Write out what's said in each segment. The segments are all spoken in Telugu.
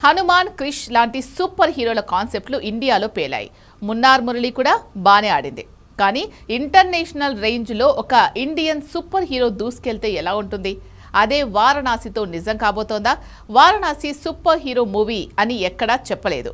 హనుమాన్, క్రిష్ లాంటి సూపర్ హీరోల కాన్సెప్ట్లు ఇండియాలో పేలాయి. మున్నార్ మురళి కూడా బానే ఆడింది. కానీ ఇంటర్నేషనల్ రేంజ్లో ఒక ఇండియన్ సూపర్ హీరో దూసుకెళ్తే ఎలా ఉంటుంది? అదే వారణాసితో నిజం కాబోతోందా? వారణాసి సూపర్ హీరో మూవీ అని ఎక్కడా చెప్పలేదు.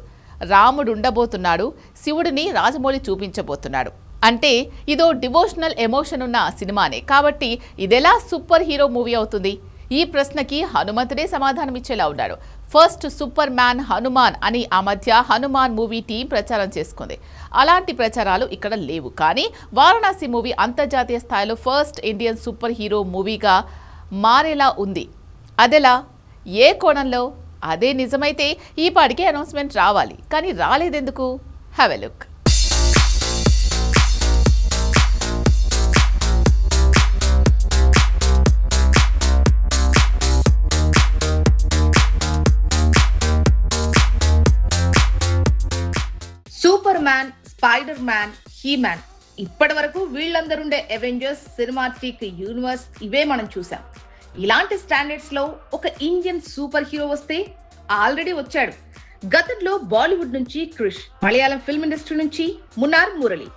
రాముడు ఉండబోతున్నాడు, శివుడిని రాజమౌళి చూపించబోతున్నాడు. అంటే ఇదో డివోషనల్ ఎమోషన్ ఉన్న సినిమానే. కాబట్టి ఇదెలా సూపర్ హీరో మూవీ అవుతుంది? ఈ ప్రశ్నకి హనుమంతుడే సమాధానమిచ్చేలా ఉన్నాడు. ఫస్ట్ సూపర్ మ్యాన్ హనుమాన్ అని ఆ మధ్య హనుమాన్ మూవీ టీం ప్రచారం చేసుకుంది. అలాంటి ప్రచారాలు ఇక్కడ లేవు. కానీ వారణాసి మూవీ అంతర్జాతీయ స్థాయిలో ఫస్ట్ ఇండియన్ సూపర్ హీరో మూవీగా మారేలా ఉంది. అదెలా? ఏ కోణంలో? అదే నిజమైతే ఈ పాటికే అనౌన్స్మెంట్ రావాలి. కానీ రాలేదెందుకు? Have a look. Superman, Spider Man, He Man, ఇప్పటి వరకు వీళ్ళందరుండే అవెంజర్స్ సినిమాటిక్ యూనివర్స్ ఇవే మనం చూసాం. ఇలాంటి స్టాండర్డ్స్ లో ఒక ఇండియన్ సూపర్ హీరో వస్తే ఆల్రెడీ వచ్చాడు. గతంలో బాలీవుడ్ నుంచి క్రిష్, మలయాళం ఫిల్మ్ ఇండస్ట్రీ నుంచి మున్నార్ మురళి,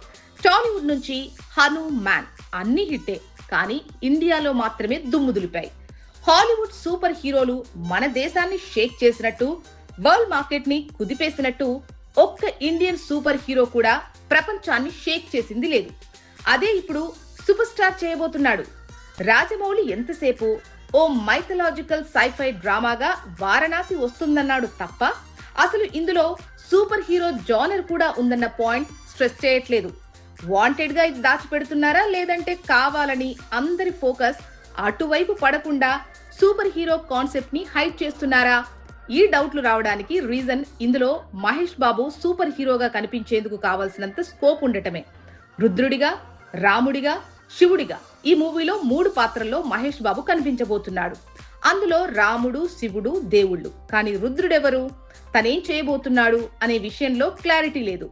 టాలీవుడ్ నుంచి హనుమాన్ అన్ని హిట్టే. కానీ ఇండియాలో మాత్రమే దుమ్ము దులిపాయి. హాలీవుడ్ సూపర్ హీరోలు మన దేశాన్ని షేక్ చేసినట్టు, వరల్డ్ మార్కెట్ ని కుదిపేసినట్టు ఒక్క ఇండియన్ సూపర్ హీరో కూడా ప్రపంచాన్ని షేక్ చేసింది లేదు. అదే ఇప్పుడు సూపర్ స్టార్ చేయబోతున్నాడు. రాజమౌళి ఎంతసేపు ఓ మైథలాజికల్ సైఫై డ్రామాగా వారణాసి వస్తుందన్నాడు తప్ప అసలు ఇందులో సూపర్ హీరో జానర్ కూడా ఉందన్న పాయింట్ స్ట్రెస్ చేయట్లేదు. వాంటెడ్ గా ఇది దాచిపెడుతున్నారా, లేదంటే కావాలని అందరి ఫోకస్ అటువైపు పడకుండా సూపర్ హీరో కాన్సెప్ట్ ని హైడ్ చేస్తున్నారా? ఈ డౌట్లు రావడానికి రీజన్ ఇందులో మహేష్ బాబు సూపర్ హీరోగా కనిపించేందుకు కావాల్సినంత స్కోప్ ఉండటమే. రుద్రుడిగా, రాముడిగా, శివుడిగా ఈ మూవీలో 3 పాత్రల్లో మహేష్ బాబు కనిపించబోతున్నాడు. అందులో రాముడు, శివుడు దేవుళ్ళు. కానీ రుద్రుడెవరు, తనేం చేయబోతున్నాడు అనే విషయంలో క్లారిటీ లేదు.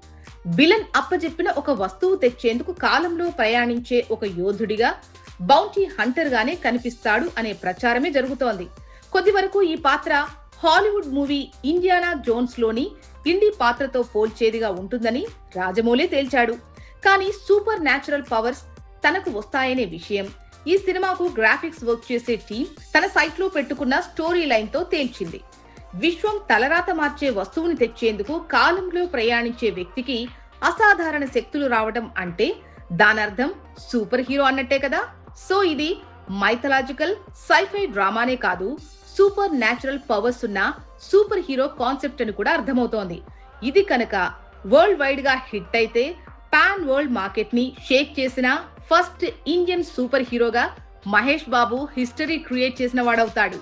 విలన్ అప్పచెప్పిన ఒక వస్తువు తెచ్చేందుకు కాలంలో ప్రయాణించే ఒక యోధుడిగా, బౌంటీ హంటర్ గానే కనిపిస్తాడు అనే ప్రచారమే జరుగుతోంది. కొద్ది వరకు ఈ పాత్ర హాలీవుడ్ మూవీ ఇండియానా జోన్స్ లోని ఇండి పాత్రతో పోల్చేదిగా ఉంటుందని రాజమౌళి తేల్చాడు. కానీ సూపర్ న్యాచురల్ పవర్స్ తనకు వస్తాయనే విషయం ఈ సినిమాకు గ్రాఫిక్స్ వర్క్ చేసే టీం తన సైట్ లో పెట్టుకున్న స్టోరీ లైన్ తో తేల్చింది. విశ్వం తలరాత మార్చే వస్తువుని తెచ్చేందుకు కాలంలో ప్రయాణించే వ్యక్తికి అసాధారణ శక్తులు రావడం అంటే దానర్థం సూపర్ హీరో అన్నట్టే కదా. సో ఇది మైథలాజికల్ సైఫై డ్రామానే కాదు, సూపర్ న్యాచురల్ పవర్స్ ఉన్న సూపర్ హీరో కాన్సెప్ట్ అని కూడా అర్థమవుతోంది. ఇది కనుక వరల్డ్ వైడ్ గా హిట్ అయితే పాన్ వరల్డ్ మార్కెట్ ని షేక్ చేసిన ఫస్ట్ ఇండియన్ సూపర్ హీరోగా మహేష్ బాబు హిస్టరీ క్రియేట్ చేసిన వాడవుతాడు.